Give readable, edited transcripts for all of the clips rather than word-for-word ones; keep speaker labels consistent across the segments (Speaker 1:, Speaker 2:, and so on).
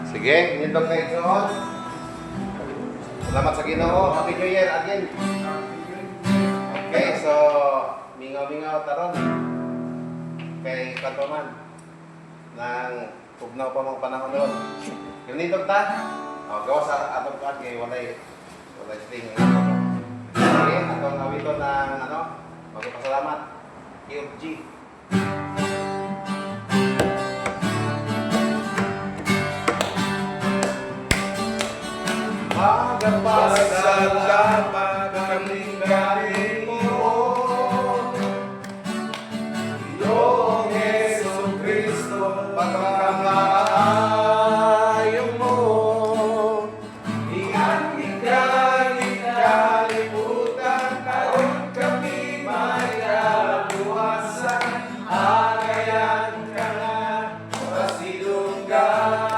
Speaker 1: Sige, nindog na isuot. Salamat sa Ginoo. Happy New Year again. Okay, so mingaw-mingaw taron kay Katuman nang tugnaw pa mga panahon doon. Nindog ta? O, gawa sa atong kan kay walay sting. Sige, atong awito ng magpapasalamat. KFG.
Speaker 2: Magpasalamat kaming galing mo, Iyong Jesucristo, pagkamaayo mo. Iyan ikalimutan, karon kami may kaluwasan, agayan ka nga, pasilunggan.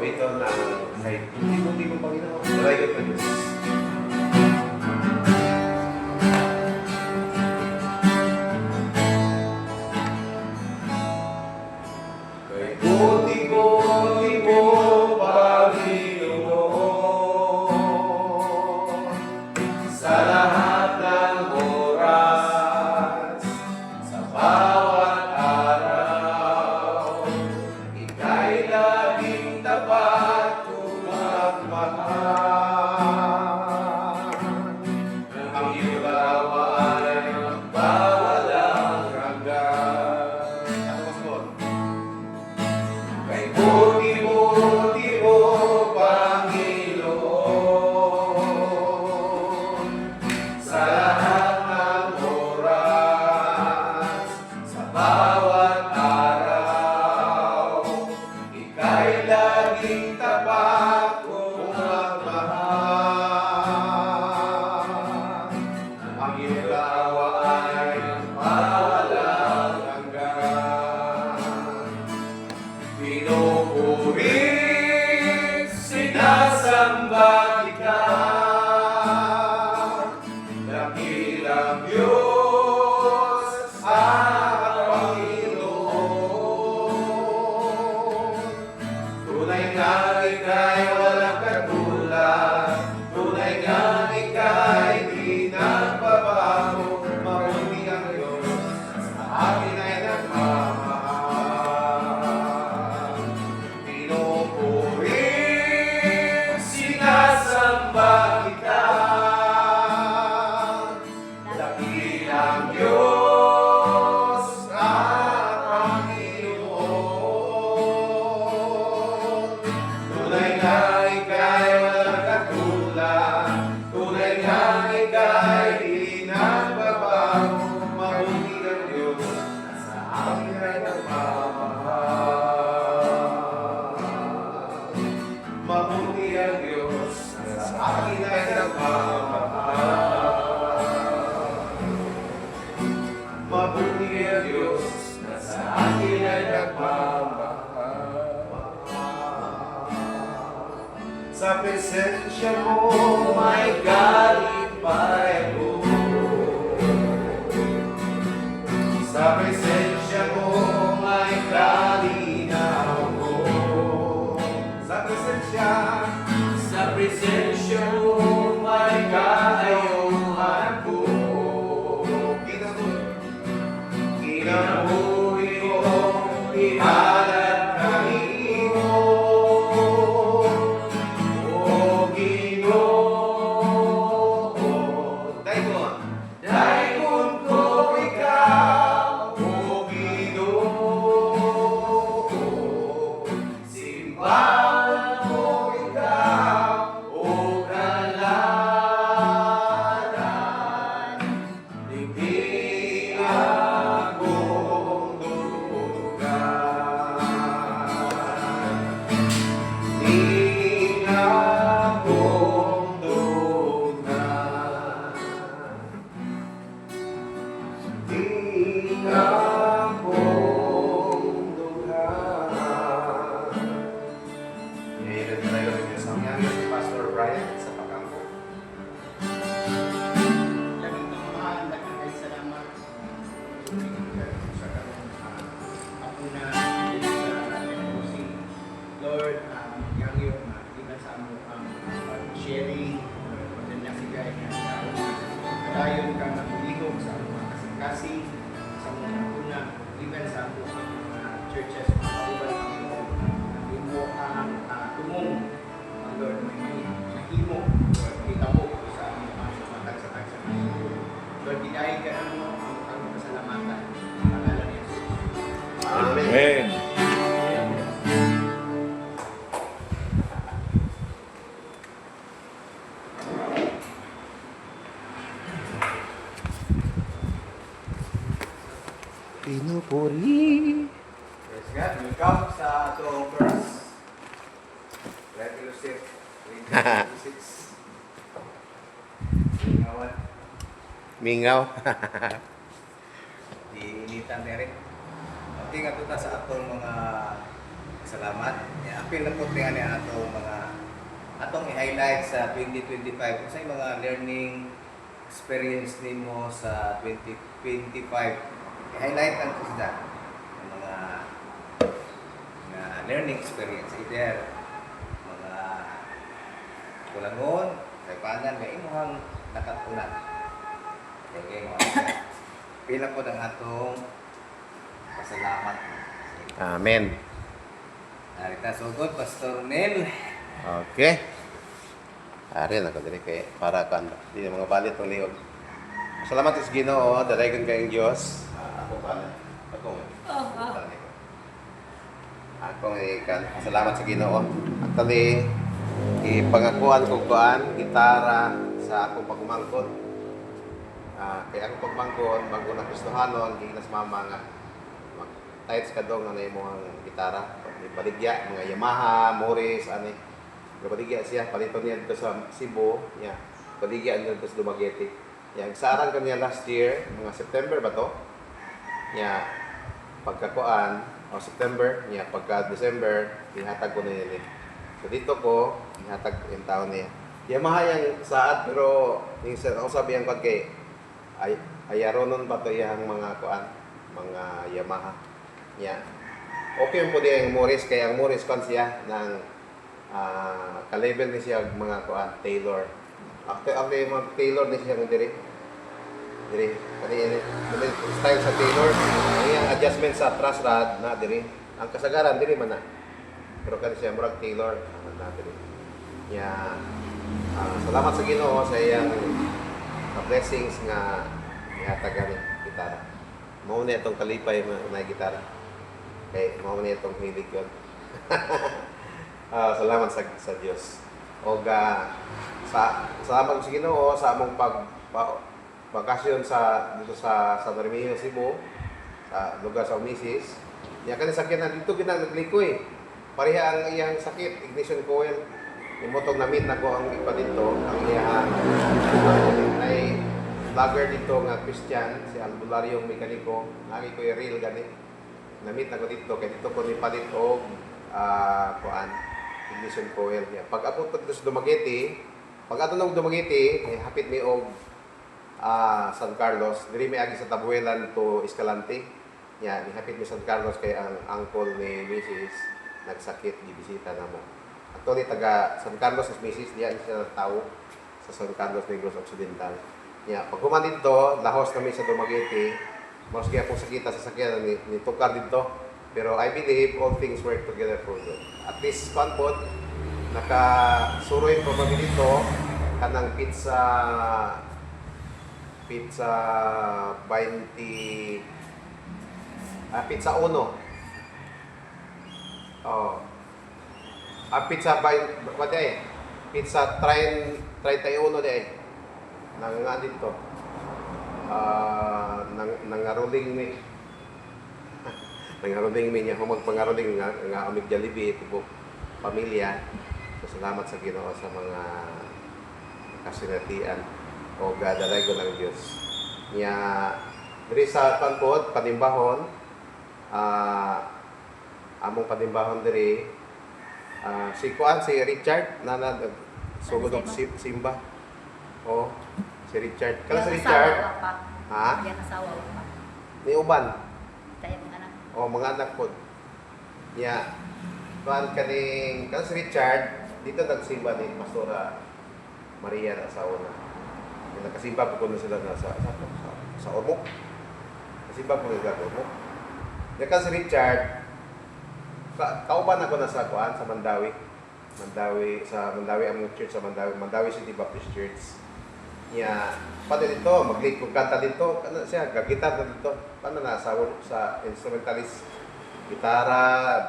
Speaker 2: Ito na kahit hindi mo Panginoon. Malayot na Diyos. Kay buti-buti mo, Panginoon, sa lahat ng oras, sa bawat araw, ika'y laging tapat kung magmahal. Ang iyong bawat ay magbawalang hanggan. Kay
Speaker 1: nga ika'y walang katulad, tunay nga ika'y di nagbabago, mabuti ang Diyos na sa amin ay nagmamahal. Mabuti ang Diyos na sa akin ay nagmamahal. Mabuti ang Diyos na sa akin ay nagmamahal. Sa presensya mo may galing pareho. Sa presensya mo may kalinaw ko. Sa presensya mo may kaayuhan ko. Kinabuhi ko, ihalat kami mo. O Ginoo, daikon ko ikaw, O Ginoo. Simbahan ko ikaw, O Kalaran. Di akong dugan. Di akong dugan. Di akong dugan. Ngayon tayo ng Diyos ang yan si Pastor Brian sa pagkampo.
Speaker 3: Laging mahal, daghang salamat. Ako na sa Leprosi. Lord, yang yung iba sa amo ang sharing, maganda si Guy na dayon ka na kulihog sa mga kasing-kasing, sa mga una, even sa mga churches, mga ubal ang imo ang tumong, ang Lord, may nahimo, kita mo sa aming mga tagsa-tagsa. Lord, binayin ka na mo ang pasalamatan. Pangalan ni Jesus.
Speaker 1: Amen. Pinupuri.
Speaker 2: Praise God. Welcome sa atong first fellowship 2026. Ngawan,
Speaker 1: Mingaw.
Speaker 2: diinitan na rin. Okay nga tuta sa atong mga salamat. Apil na po nga niya atong mga atong i-highlight sa 2025 kung sa mga learning experience nimo sa 2025. I-highlight ang kusda ang mga learning experience either mga kulangon, kaipanan, may imuhang nakatunan. Okay, pila po ng atong pasalamat.
Speaker 1: Amen.
Speaker 2: Narita sugod, Pastor Nel.
Speaker 1: Okay. Ari na ko diri kay para kan di na mga balit ng liog. Salamat sa Ginoo, dalagan kayong Dios. Ako pala. Ako ikan. Salamat sa Ginoo. Actually, ipangakuan ko kuan gitara sa akong pagmangkot. Kaya akong pagmangkot bago na Kristohanon, ginas mama nga tights kadong na imong gitara. Baligya mga Yamaha, Morris, ani. Baligya siya paliton niya dito sa Cebu, ya. Baligya niya dito sa Dumaguete. Ya, sarang kanya last year, mga September ba to? Ya, pagkakuan o September, ya pagka December, ihatag ko na yun. So dito ko, ihatag yung taon niya. Yamaha yung saad, pero yung ako sabi yung kay ayaronon ba to yung mga kuan, mga Yamaha. Ya. Okay yung po diya yung Morris, kaya ang Morris kuan siya ng ka-level ni siya mga kuan, Taylor. After yung Taylor ni siya ng diri. Kani style sa Taylor, yung adjustment sa truss rod na diri. Ang kasagaran diri man na. Pero kani siya murag Taylor na diri. Ya, salamat sa Ginoo sa iyang blessings nga ihatag ani gitara. Mao na itong kalipay na gitara. Kay mao na itong hilig yun. Salamat sa Dios. O salamat sa Ginoo sa among bakasyon dito sa San Remigio, Cebu, sa lugar sa Umisis. Nya kani sakit na dito naglikoy. Pareha ang iyang sakit, ignition coil. Imotong namit na ko ang ipa dito, ang iyang ay vlogger dito nga Christian, si Albulario Mekaniko. Lagi ko real gani. Namit na ko dito kay dito ko ni palit og kuan ignition coil niya. Pag abot ko sa Dumaguete, pag ato nang Dumaguete, hapit mi og San Carlos, diri mi agi sa Tabuelan to Escalante. Nya ni hapit mi San Carlos kay ang uncle ni Mrs. nagsakit gibisita namo. Ato ni taga San Carlos as Mrs. diyan siya tawo sa San Carlos Negros Occidental. Nya pag human dito, lahos na mi sa Dumaguete, mas kaya po sakita sa sakyan ni tukar dito. Pero I believe all things work together for good. At least panpod, nakasuroin pa kami dito kanang pizza 20 pizza 1. Oh. Pizza pizza 31 de. Nang nga dito. Nangaruling ni nangaruling mi niya humag pangaruling nga amig Jollibee tibok pamilya. So, salamat sa Ginoo sa mga kasinatian o gadalay ko ng Diyos. Nya diri sa panpod panimbahon among panimbahon diri si Richard na sugod og simba. Oh, si Richard. Kala si Richard. Ha?
Speaker 4: Yan asawa ko pa.
Speaker 1: Ni uban.
Speaker 4: Tayo mga anak.
Speaker 1: O mga anak po. Nya kan si Richard dito nagsimba ni Pastora Maria na asawa na. Nakasimba po kuno sila na sa Ormoc. Kasimba po nila sa Ormoc. Nya kan si Richard kauban ako na sa kuan sa Mandawi. Mandawi ang church sa Mandawi City Baptist Church. Nya pati dito mag-lead ko kanta dito kana siya gagitar na dito paano na sa instrumentalist gitara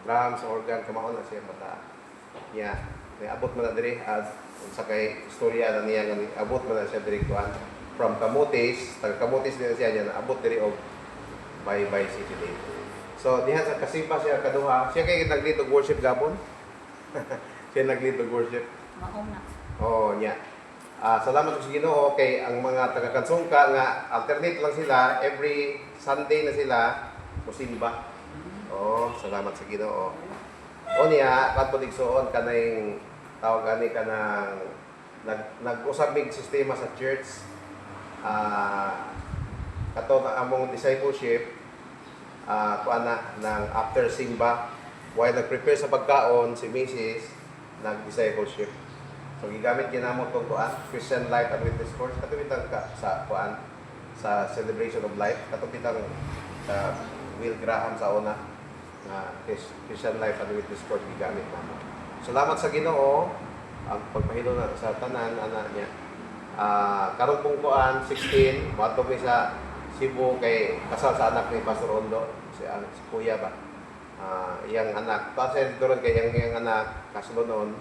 Speaker 1: drums organ kamao na siya bata nya abot man na diri sa kay istorya na niya nga abot man na siya diri kuan from Camotes taga Camotes din siya nya abot diri og Bye City Day. So diha sa kasimba siya kaduha siya kay nag-lead og worship gapon. Siya nag-lead og worship.
Speaker 4: Maong na.
Speaker 1: Oh nya salamat sa Ginoo kay ang mga taga-Kansungka nga alternate lang sila every Sunday na sila musimba. Oh, salamat sa Ginoo. O niya kadto digsoon kanang tawag ani kanang nag-usab mig sistema sa church. Kato among discipleship kuan na ng after simba while nag-prepare sa pagkaon si Mrs. nag-discipleship. So gigamit ginamo tong kuan Christian Life and Witness Course katupitang sa kuan sa Celebration of Life katupitang sa Will Graham sa una na Christian Life and Witness Course gigamit namo. Salamat sa Ginoo ang pagpahilo na sa tanan ana niya. Karon pong kuan 16 moadto mi sa Cebu kay kasal sa anak ni Pastor Ondo si Kuya ba. Iyang anak kasi doon kay iyang anak kasunod noon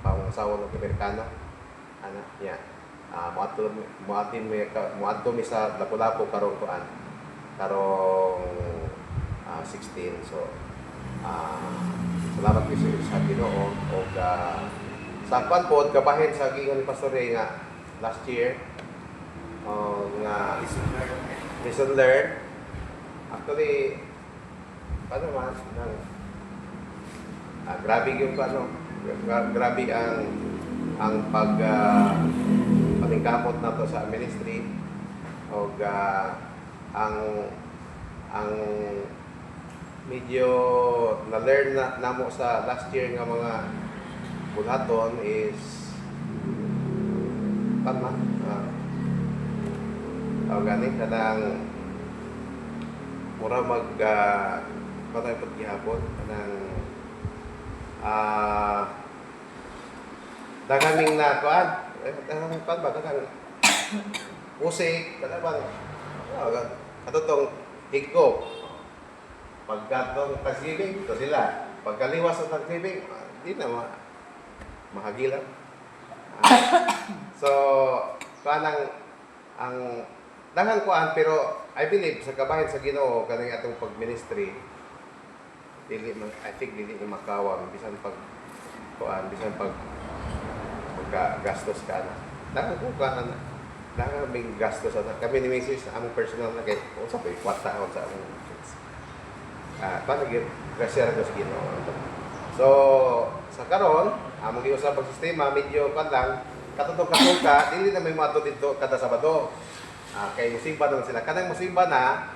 Speaker 1: pangasawa ng Amerikano anak niya muadto mi sa Lapu-Lapu karong kuan karong 16 so salamat mi sa Ginoo og sa kuan pod kabahin sa gingon ni Pastor Ray nga last year nga lesson learned actually paano man grabe yung grabe ang paningkamot na to sa ministry o ang medyo na-learn na namo sa last year nga mga bulaton is tama gani kanang mura patay paghihapon kanang daghang na kuan ba kanang musik kanang bang katutong higko pagkatong Thanksgiving to sila pagkaliwas sa tagtibing, di na mahagilan. Ah, so, kanang ang daghang kuan pero I believe sa kabahin sa Ginoo kaning atong pag-ministry dili man I think dili ni makawang bisan pag kuan bisan pag maggastos ka na. Daghang ko kuan na daghang big gastos na kami ni Mrs. among personal na kay unsa pa kwarta sa among panagid grasya ra sa Ginoo. So sa karon among giusab pag sistema medyo kan lang katutong ka dili na may mato dito kada Sabado. Kay musimba naman sila. Kanang musimba na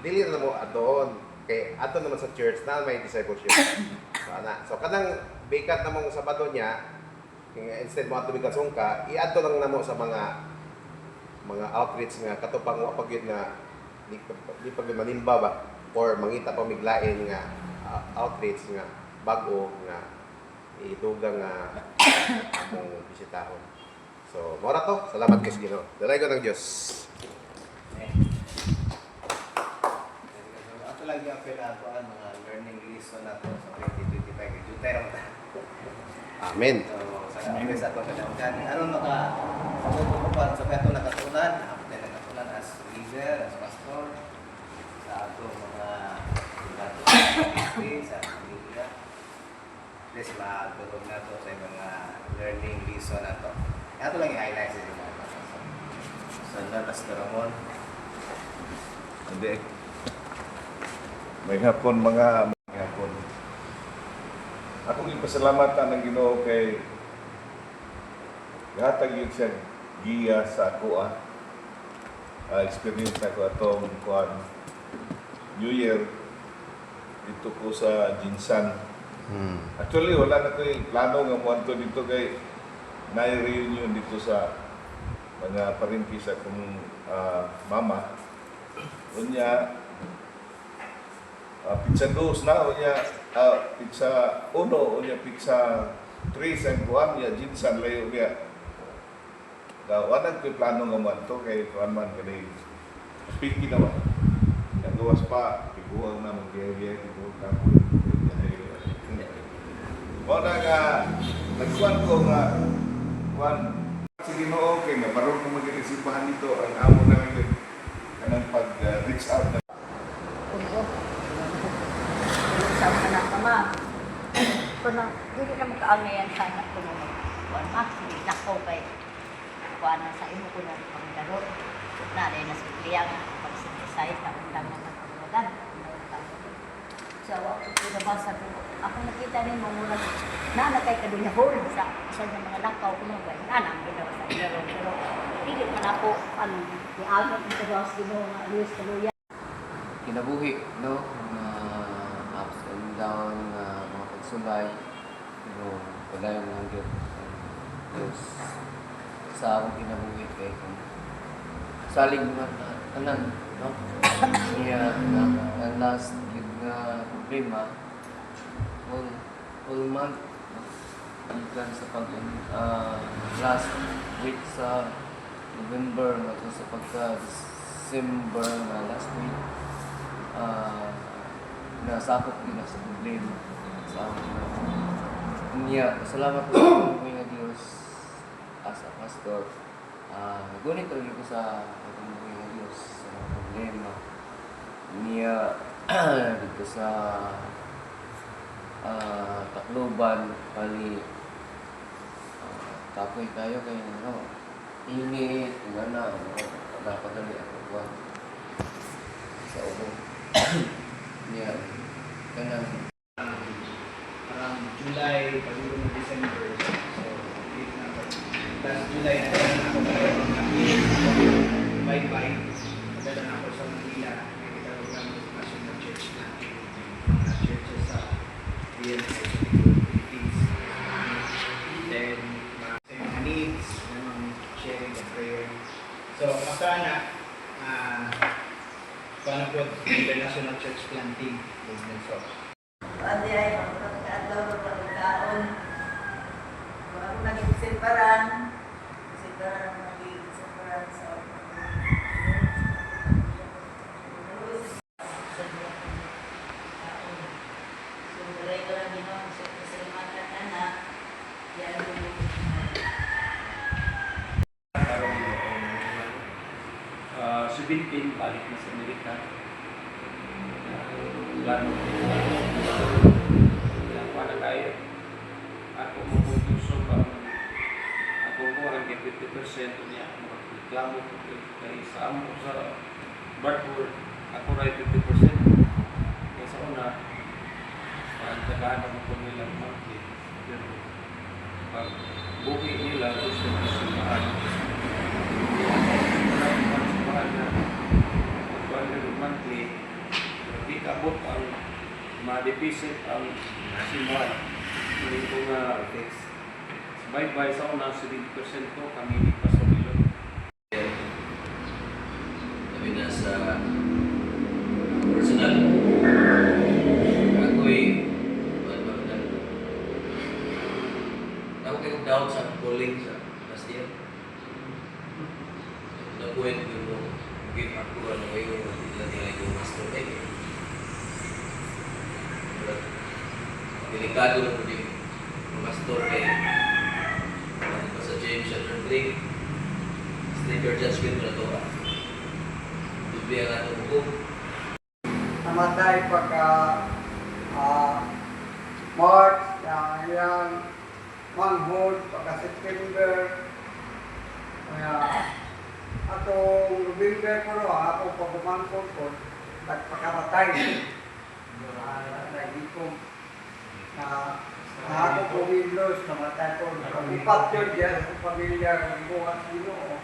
Speaker 1: dili na mo adon. Kay ato naman sa church na may discipleship. So kanang bikat namong Sabado niya instead mo ato sungka, i-adto lang namo sa mga outreach nga katupang wa pag yun nga di pag manimba ba or mangita pa miglain nga outreach nga bago nga idugang nga among bisitahon. So, mora to. Salamat kay Ginoo. Dalay ko ng Diyos.
Speaker 2: Ato lang yung apel ang mga learning lesson nato sa 2025. Yung tayo ta.
Speaker 1: Amen.
Speaker 2: So, sa amin sa atong kadamgan, ano makakukupan sa kato nakatunan, ako tayo nakatunan as leader, as pastor, sa ato mga ministry, sa pamilya. Please matulog na to sa mga learning lesson na to. Ito lang i-highlight sa inyo. Sandal, Pastor Ramon.
Speaker 5: Hindi. May hapon mga hapon. Akong ipasalamatan ng Ginoo kay hatag yun siya giya sa ako experience ako atong kuan New Year dito ko sa Jinsan. Actually wala na ko'y plano nga mo dito kay na-reunion dito sa mga parinki sa kong mama. Unya pizza 2 na, unya pizza 1, unya pizza 3 sa kuan niya, Jinsan layo niya. Wanan ko'y plano nga man to kay kuan man kanay pinky naman. Ang gawas pa, iguang na mag-gaya, iguang na po. Wala nga, nagkuhan ko nga, kuhan, sige mo okay na, parang kung mag-resipahan nito, ang amo namin kanang pag-reach out na.
Speaker 4: Kundo. Sa mga nakama. Kuno, hindi na makaangayan sa anak ko naman. Kuan ma, sige nako kay kuan sa imo ko na pangdaro. Na rin na sikliyang pag-synthesize na undang na pagkawagan. So, ako nabasa ko. Ako nakita rin mga muna na kay kadulahon sa isa sa mga lakaw ko nung gawin. Ang ginawa sa ilaro. Pero, hindi man ako ang iagad ng tagawas ginawa nga Luis Kaluya.
Speaker 6: Kinabuhi, no? Mga ups and down, mga pagsulay, pero padayon ng Diyos sa akong kinabuhi kay kung saling mga tanan, no? Kaya ang last yun nga problema, whole month, no? Ikan sa pag last week sa November, at sa pagka-December na last week, nasakop din sa problema sa amin. Salamat po sa mga Diyos as a pastor. Ngunit talaga ko sa mga Diyos sa mga problema. Dito sa Tacloban, pali kapoy kayo kayo, init, napadali ako buwan sa ulo. Ganun.
Speaker 3: Parang July, pagulong ng December. So, last July na ako bye-bye. Nadala na ako sa Manila. Nakikita ko lang yung passion ng church na. Mga churches sa BNI sa Philippines. Then, sa mga needs, mga sharing the prayer. So, masana, paano po International Church Planting Movement. So,
Speaker 7: Pati ay magkakataon ng pagkaon. Bago naging simparan naging simparan sa so,
Speaker 8: 17, balik na sa Amerika. Plano ko. Kaya pa na kayo. Ako mo kung gusto pa. Ako mo ang 50% niya. Magreklamo ko kay sa amo sa Bartford. Ako rin 50%. Kaya sa una, pagkakahan ko nila monthly. Pero pag buki nila, gusto ko sumahan. Sumahan na. Pag monthly, hindi kabot ang ma-deficit ang simuan. Hindi ko nga bye-bye sa una, 70% ko kami ni Pastor Milon.
Speaker 6: Sabi na sa personal, ako'y ako kayo doubt sa calling sa last year. The point yung give ako ano kayo, ilan nila yung master eh. But, delikado na po din master kay ano pa sa James chapter 3, stricter judgment na ito. Bibigyan nga ito hukom.
Speaker 9: Namatay pagka March, yang manghod pagka September, kaya atong November ko ro ako pagumangkot ko nagpakamatay nagikom na ako po Windows namatay ko upat yun diyan sa pamilya ng buwan Ginoo.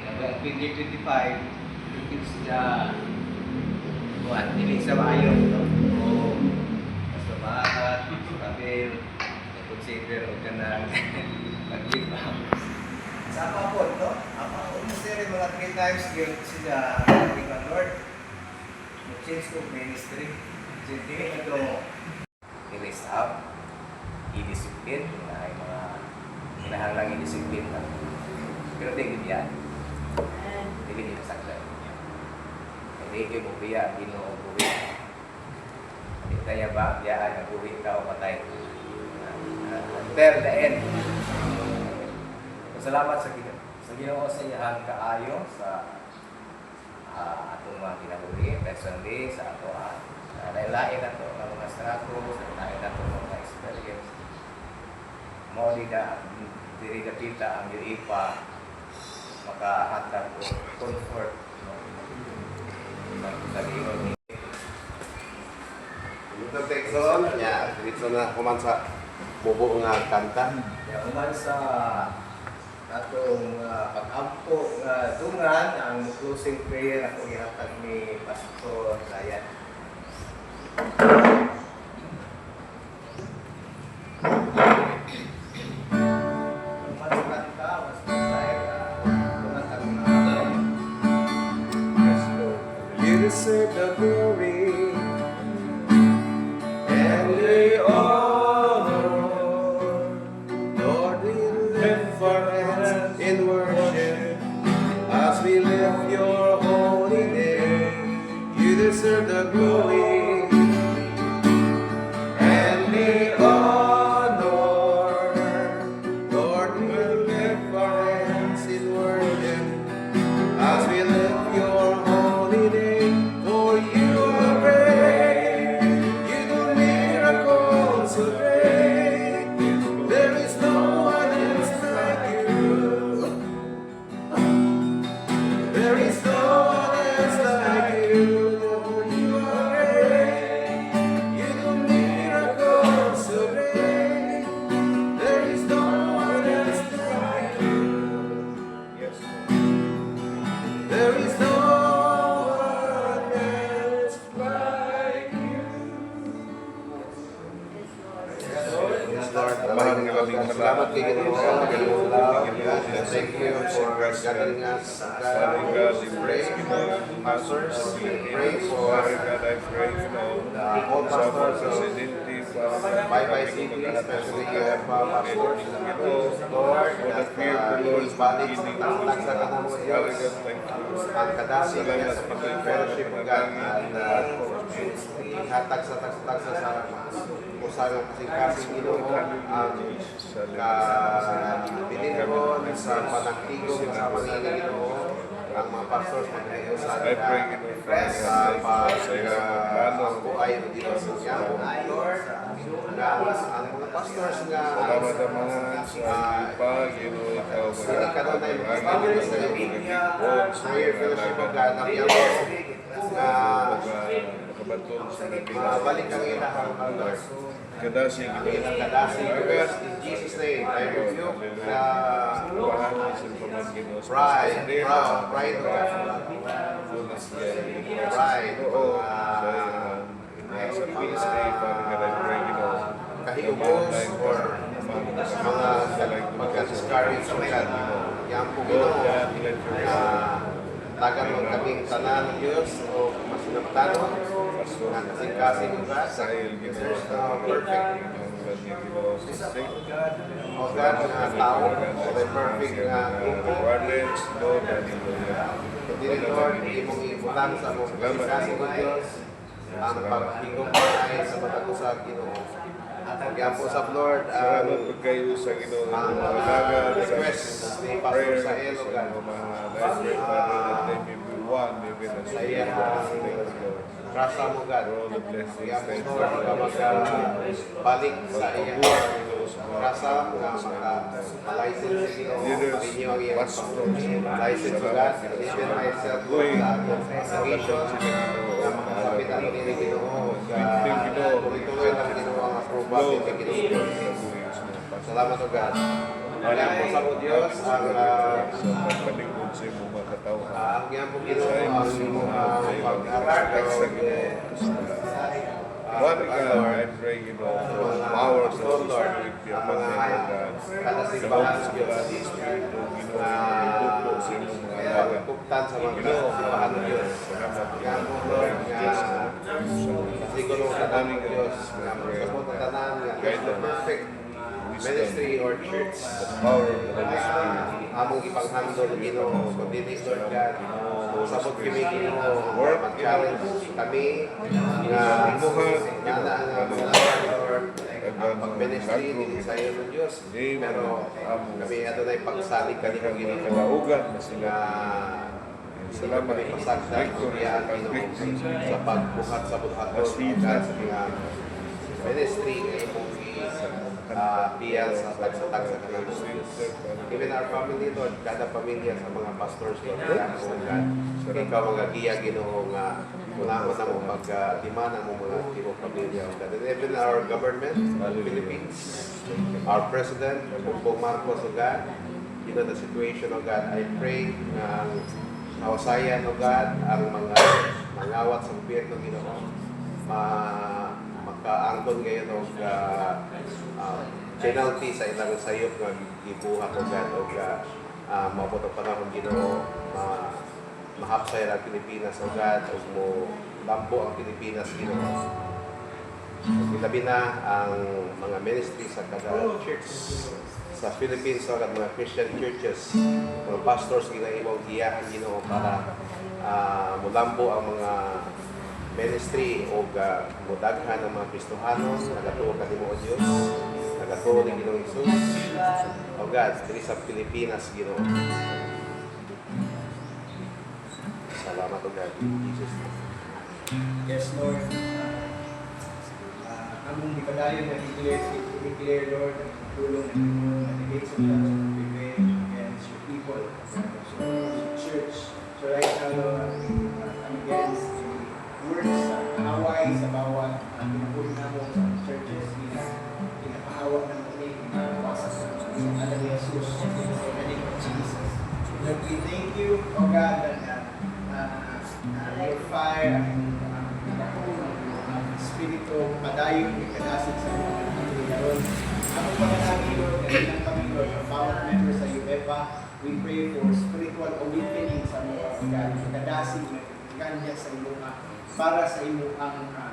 Speaker 2: Hanggang 2025, it's the buwan, hindi sa maayos, no? O, basta maakat, kapil, consider o ka na mag-give up. Sa apa po, no? Apa po, sir, mga 3 times yun sila ating Lord. Mag-change ko ministry. Hindi ito i-raise up, i-discipline, na ay mga hinahanglang i-discipline na. Pero tingin yan. Hindi kita saksa niya. Hindi kayo buwiya, hindi mo buwiya. Hindi tayo ba, biyaan na buwi ka o patay. Until the end. Salamat sa Ginoo sa iyahan kaayo sa atong mga kinabuhi, personally, sa ato lain na ito ang mga strato, sa lain na ito mga experience. Mo diri kita ang ipa makahatag o comfort magkaliwan ni
Speaker 1: Ito tekson, ya, dito na kuman sa bubo nga kanta.
Speaker 2: kaya uman sa atong pag-ampo nga dungan ang closing prayer ako ihatag ni Pastor Ryan. Uman sa kanta, mas masaya dungan ang yes, Lord. You deserve the glory and the honor. Lord, we lift our hands in worship as we lift your holy name. You deserve the glory and the honor. Lord, we lift our hands in worship as we lift your holy name. For you are great, you do miracles so great. There is no one else like you. There is no one else like you. You are great, you do miracles so great. There is no one else like you.
Speaker 5: Yes,
Speaker 2: There is no one else like you.
Speaker 1: Yes, Lord.
Speaker 5: Maraming
Speaker 1: Salamat kay Ginoo.
Speaker 5: Salamat.
Speaker 1: Thank you for gathering us.
Speaker 5: Father God, we
Speaker 1: Pray
Speaker 5: praise you,
Speaker 1: for
Speaker 5: Lord.
Speaker 1: pastors. Pray for
Speaker 5: Father God, I pray, you know,
Speaker 1: all
Speaker 5: sa mga
Speaker 1: pastors.
Speaker 5: presidente, Father,
Speaker 1: Bye-bye city, especially your pastors. Lord, that is valid sa kanang sa Diyos. Ang kadasi niya sa fellowship of God at ihatag sa tagsa sa usahan ng kasing-kasing Ginoo ang kapiliron sa panagtigong sa Panginoon Ginoo ang mga pastors mag-ayusan
Speaker 5: I pray in the Father,
Speaker 1: sa
Speaker 5: plano.
Speaker 1: pag-buhay ng Diyos ng Yamo, Lord, nga ang mga pastors nga
Speaker 5: Salamat naman sa ipag, Ginoo, ikaw
Speaker 1: sila kanunay mag-ayos sa prayer fellowship of God ng Yamo nga
Speaker 5: makabatong sa
Speaker 1: mabalik ang ilahang Lord.
Speaker 5: kadasig,
Speaker 1: Ang ilang kadasig, in Jesus' name, I rebuke the
Speaker 5: bahagi sa paman, Ginoo, sa
Speaker 1: pride,
Speaker 5: pagkakadera,
Speaker 1: pride,
Speaker 5: tunas niya,
Speaker 1: pride,
Speaker 5: oo, sa peace day, Father God, I pray, Ginoo,
Speaker 1: kahiyubos or mga pagka-discourage ng God. Yan po
Speaker 5: Lord
Speaker 1: Ginoo.
Speaker 5: God, let your
Speaker 1: Tagan mo kaming tanan ng Diyos o masinaptano na kasing-kasing ng God.
Speaker 5: Sahil, Ginoo,
Speaker 1: There's no perfect
Speaker 5: ang niya, Ginoo, sa sake.
Speaker 1: o God na tao o may perfect na thinking.
Speaker 5: Requirements, Lord, hallelujah.
Speaker 1: Kundi rin Lord, imong ibutang sa mong kasing ng Diyos ang paghigugmay sa matag-usag Ginoo. Kaya po sa Lord,
Speaker 5: Salamat po kayo sa Ginoo
Speaker 1: ang
Speaker 5: ng paglagan, sa
Speaker 1: request ni Pastor
Speaker 5: prayer,
Speaker 1: Sael,
Speaker 5: sa
Speaker 1: O God.
Speaker 5: mga life, Father, that they may be one, even as
Speaker 1: Sa
Speaker 5: we
Speaker 1: iya
Speaker 5: are one. Lord.
Speaker 1: rasa mo God.
Speaker 5: For all the blessings,
Speaker 1: Kaya po
Speaker 5: thanks
Speaker 1: Lord,
Speaker 5: for
Speaker 1: ka magbalik sa iya rasa nga maka-license sa Ginoo, marinyo ang iyang license o God, even myself Lord sa application na makasabit ang inili Ginoo sa tuloy-tuloy ng Ginoo ang approval ng Ginoo. Salamat o God. Kaya po sa mo Diyos ang
Speaker 5: Sa pagpaligod sa iyong mga katawan.
Speaker 1: ang iyang po Ginoo ang iyong pag-aral
Speaker 5: Sa Ginoo. One God, I pray, Ginoo, for powers of the Spirit, be upon them, O God.
Speaker 1: kada
Speaker 5: The
Speaker 1: simbahan
Speaker 5: Holy
Speaker 1: ng Diyos
Speaker 5: Spirit, O Ginoo, itutlo sa iyong mga alaga.
Speaker 1: pagpuptan sa mga simbahan ng Diyos. Kaya po Lord nga siguro sa tanan ng Diyos nga magkabot ang tanan nga there's no perfect ministry or church
Speaker 5: Power of the Holy Spirit.
Speaker 1: among ipanghandol Ginoo kundi ni Lord God sabot kami Ginoo mag-challenge kami nga na ang Lord ang pag-ministry din sa iyo ng Diyos pero kami ato na ipagsalig kami ng Ginoo
Speaker 5: Kalaugan na sila.
Speaker 1: nga
Speaker 5: Salamat.
Speaker 1: kami pasagda kaya Ginoo sa pagbuhat sa buhaton sa mga ministry nga imong piyal sa tagsa-tagsa ka ng Diyos. Even our family, Lord, kada pamilya sa mga pastors, Lord, kaya po God, ikaw mga giya Ginoo nga unahon na mo pagdima ng mga ibang pamilya. God. And even our government, Philippines, our President, Bongbong Marcos, O God, you know the situation, O God, I pray na kawasayan, O God, ang mga mangawat sa gobyerno, Ginoo, makaangkon ngayon o penalty sa ilang sayop nga gibuhat o God o mabot ang panahon Ginoo mahapsay ang Pilipinas o God o mo lambo ang Pilipinas Ginoo. Labi na ang mga ministry sa kada church sa Philippines o mga Christian churches, mga pastors ginaimaw giyahan Ginoo para mulambo ang mga ministry o mudaghan ng mga Kristohanos nagatuo kanimo o Dios nagatuo ni Ginoong Hesus o God diri sa Pilipinas Ginoo. Salamat o God in Jesus name.
Speaker 3: Yes, Lord. Among dipadayon na declare, Lord, ang tulong na the gates of God to prevail against your people, so your church. So right now, Lord, I'm against the words away sa bawat pinapuli na mo sa churches, pinapahawa ng muling, pinapawasak sa alam ni Jesus, in the name of Jesus. Lord, we thank you, O God, that your fire ang Espiritu padayon ni kadasig sa mga pagkakaroon. Ang panalangin, Lord, at ilang kami, Lord, ang bawat member sa UEPA, we pray for spiritual awakening sa mga kadasig na kanya sa imo para sa imo ang